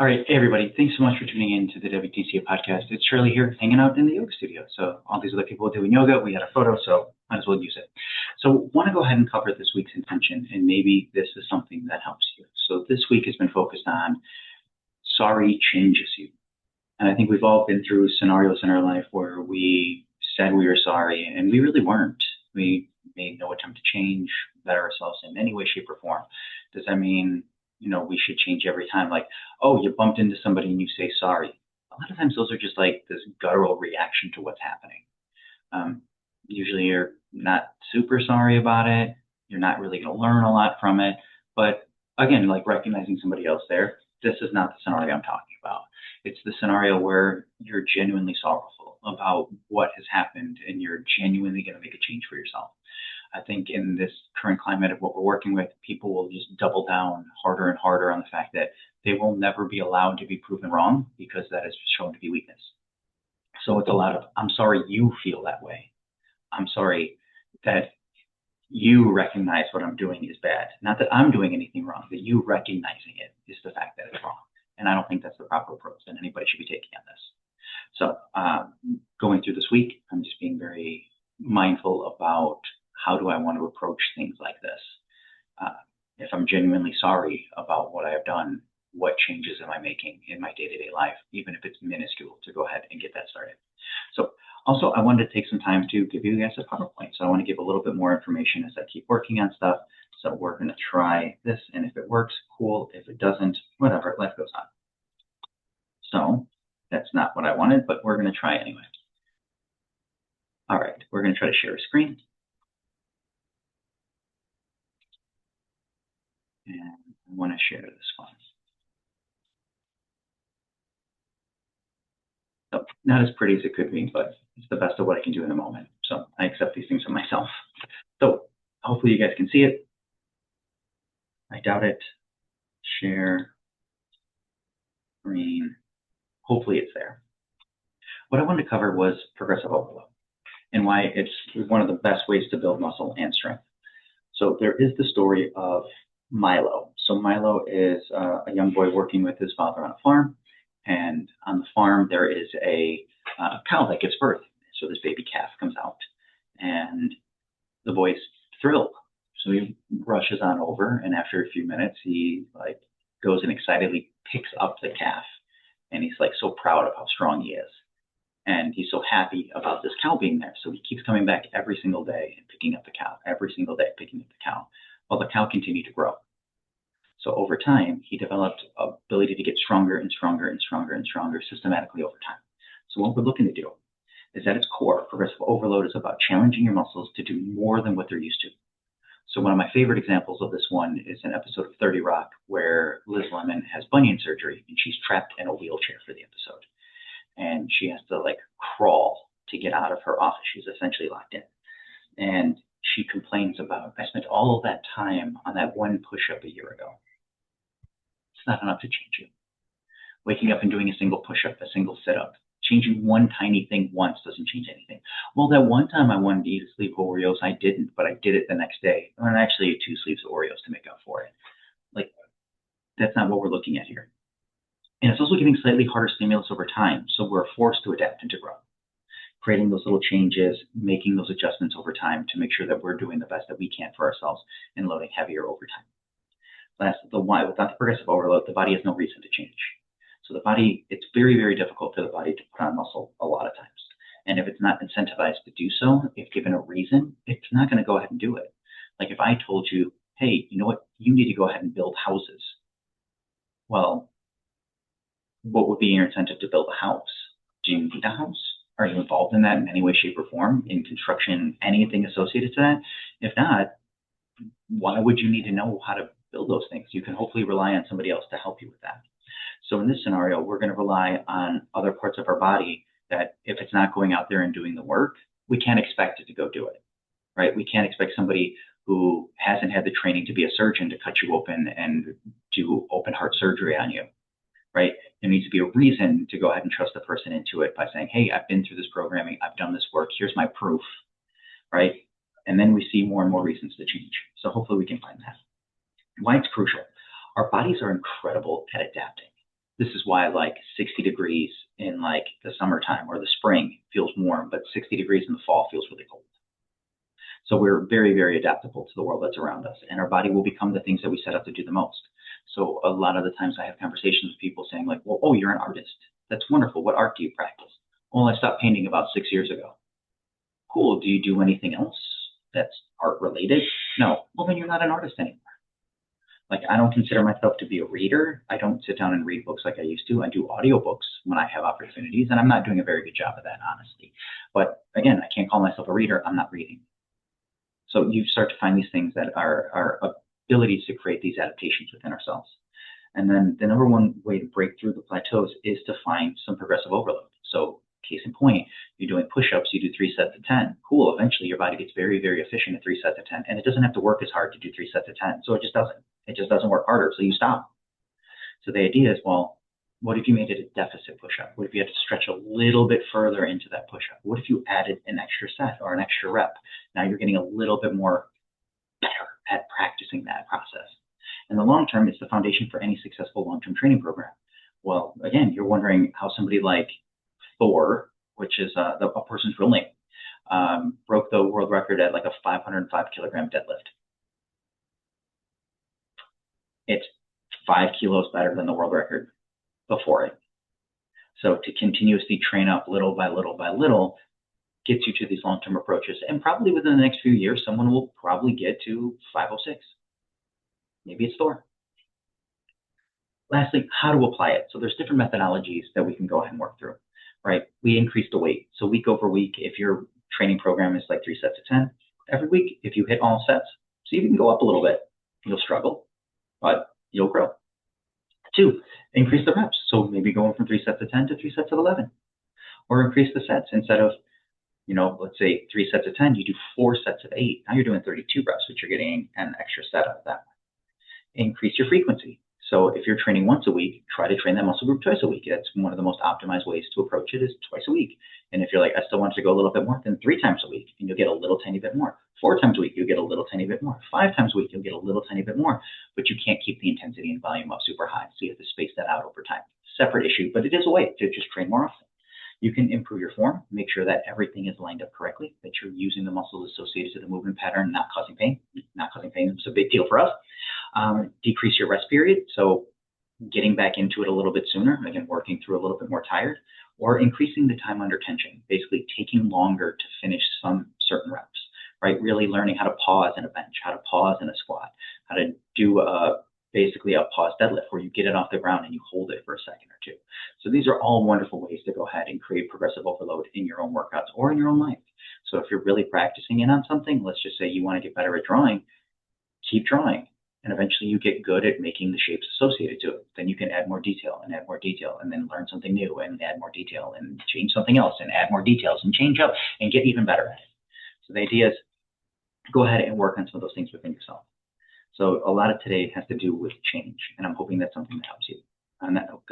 All right, hey everybody, thanks so much for tuning in to the WTCF Podcast. It's Shirley here, hanging out in the yoga studio. So all these other people doing yoga, we had a photo, so might as well use it. So want to go ahead and cover this week's intention, and maybe this is something that helps you. So this week has been focused on sorry changes you. And I think we've all been through scenarios in our life where we said we were sorry, and we really weren't. We made no attempt to change, better ourselves in any way, shape, or form. Does that mean we should change every time? Like, oh, you bumped into somebody and you say sorry. A lot of times those are just like this guttural reaction to what's happening. Usually you're not super sorry about it. You're not really going to learn a lot from it. But again, like recognizing somebody else there, this is not the scenario I'm talking about. It's the scenario where you're genuinely sorrowful about what has happened and you're genuinely going to make a change for yourself. I think in this current climate of what we're working with, people will just double down harder and harder on the fact that they will never be allowed to be proven wrong because that is shown to be weakness. So it's a lot of, I'm sorry you feel that way. I'm sorry that you recognize what I'm doing is bad. Not that I'm doing anything wrong, but you recognizing it is the fact that it's wrong. And I don't think that's the proper approach that anybody should be taking on this. So going through this week, I'm just being very mindful about how do I want to approach things like this? If I'm genuinely sorry about what I have done, what changes am I making in my day-to-day life, even if it's minuscule, to go ahead and get that started. So also, I wanted to take some time to give you guys a PowerPoint. So I want to give a little bit more information as I keep working on stuff. So we're going to try this, and if it works, cool. If it doesn't, whatever, life goes on. So that's not what I wanted, but we're going to try anyway. All right, we're going to try to share a screen. And I want to share this one. So not as pretty as it could be, but it's the best of what I can do in the moment. So I accept these things for myself. So hopefully you guys can see it. I doubt it. Share screen. Hopefully it's there. What I wanted to cover was progressive overload and why it's one of the best ways to build muscle and strength. So there is the story of Milo. So Milo is a young boy working with his father on a farm. And on the farm, there is a cow that gives birth. So this baby calf comes out, and the boy's thrilled. So he rushes on over, and after a few minutes, he goes and excitedly picks up the calf, and he's so proud of how strong he is. And he's so happy about this cow being there. So he keeps coming back every single day and picking up the cow, every single day picking up the cow, while the cow continued to grow. So over time, he developed an ability to get stronger and stronger and stronger and stronger systematically over time. So what we're looking to do is at its core, progressive overload is about challenging your muscles to do more than what they're used to. So one of my favorite examples of this one is an episode of 30 Rock where Liz Lemon has bunion surgery and she's trapped in a wheelchair for the episode. And she has to crawl to get out of her office. She's essentially locked in. And she complains about, I spent all of that time on that one push-up a year ago. It's not enough to change you. Waking up and doing a single push-up, a single sit-up, changing one tiny thing once doesn't change anything. Well, that one time I wanted to eat a sleeve of Oreos, I didn't, but I did it the next day. And I actually ate 2 sleeves of Oreos to make up for it. That's not what we're looking at here. And it's also giving slightly harder stimulus over time, so we're forced to adapt and to grow. Creating those little changes, making those adjustments over time to make sure that we're doing the best that we can for ourselves and loading heavier over time. That's the why. Without the progressive overload, the body has no reason to change. So the body, it's very, very difficult for the body to put on muscle a lot of times. And if it's not incentivized to do so, if given a reason, it's not going to go ahead and do it. If I told you, hey, you know what, you need to go ahead and build houses. Well, what would be your incentive to build a house? Do you need a house? Are you involved in that in any way, shape, or form, in construction, anything associated to that? If not, why would you need to know how to build those things? You can hopefully rely on somebody else to help you with that. So in this scenario, we're going to rely on other parts of our body that if it's not going out there and doing the work, we can't expect it to go do it, right? We can't expect somebody who hasn't had the training to be a surgeon to cut you open and do open heart surgery on you, right? There needs to be a reason to go ahead and trust the person into it by saying, hey, I've been through this programming, I've done this work, here's my proof, right? And then we see more and more reasons to change. So hopefully we can find that. Why it's crucial. Our bodies are incredible at adapting. This is why like 60 degrees in like the summertime or the spring feels warm, but 60 degrees in the fall feels really cold. So we're very, very adaptable to the world that's around us, and our body will become the things that we set out to do the most. So a lot of the times I have conversations with people saying like, well, oh, you're an artist. That's wonderful. What art do you practice? Well, I stopped painting about 6 years ago. Cool. Do you do anything else that's art related? No. Well, then you're not an artist anymore. Like, I don't consider myself to be a reader. I don't sit down and read books like I used to. I do audiobooks when I have opportunities, and I'm not doing a very good job of that, honestly. But again, I can't call myself a reader. I'm not reading. So you start to find these things that are our abilities to create these adaptations within ourselves. And then the number one way to break through the plateaus is to find some progressive overload. So case in point, you're doing push-ups, you do 3 sets of 10. Cool. Eventually your body gets very, very efficient at 3 sets of 10. And it doesn't have to work as hard to do 3 sets of 10. So it just doesn't. It just doesn't work harder. So you stop. So the idea is, well, what if you made it a deficit push-up? What if you had to stretch a little bit further into that push-up? What if you added an extra set or an extra rep? Now you're getting a little bit more better at practicing that process. In the long term, it's the foundation for any successful long-term training program. Well, again, you're wondering how somebody like Thor, which is a person's real name, broke the world record at like a 505 kilogram deadlift. It's 5 kilos better than the world record before it. So to continuously train up little by little by little gets you to these long-term approaches. And probably within the next few years, someone will probably get to 506. Maybe it's Thor. Lastly, how to apply it. So there's different methodologies that we can go ahead and work through, right? We increase the weight. So week over week, if your training program is like 3 sets of 10, every week, if you hit all sets, so you can go up a little bit. You'll struggle, but you'll grow. 2, increase the reps. So maybe going from 3 sets of 10 to 3 sets of 11, or increase the sets. Instead of, let's say 3 sets of 10, you do 4 sets of 8. Now you're doing 32 reps, which you're getting an extra set out of that. Increase your frequency. So if you're training once a week, try to train that muscle group twice a week. That's one of the most optimized ways to approach it, is twice a week. And if you're like, I still want to go a little bit more, then 3 times a week, and you'll get a little tiny bit more. 4 times a week, you'll get a little tiny bit more. 5 times a week, you'll get a little tiny bit more. But you can't keep the intensity and volume up super high, so you have to space that out over time. Separate issue, but it is a way to just train more often. You can improve your form, make sure that everything is lined up correctly, that you're using the muscles associated to the movement pattern, not causing pain. Not causing pain is a big deal for us. Decrease your rest period, so getting back into it a little bit sooner, again, working through a little bit more tired, or increasing the time under tension, basically taking longer to finish some certain reps, right? Really learning how to pause in a bench, how to pause in a squat, how to do basically a pause deadlift where you get it off the ground and you hold it for a second or two. So these are all wonderful ways to go ahead and create progressive overload in your own workouts or in your own life. So if you're really practicing in on something, let's just say you want to get better at drawing, keep drawing. And eventually you get good at making the shapes associated to it. Then you can add more detail and add more detail and then learn something new and add more detail and change something else and add more details and change up and get even better at it. So the idea is go ahead and work on some of those things within yourself. So a lot of today has to do with change, and I'm hoping that's something that helps you. On that note, good.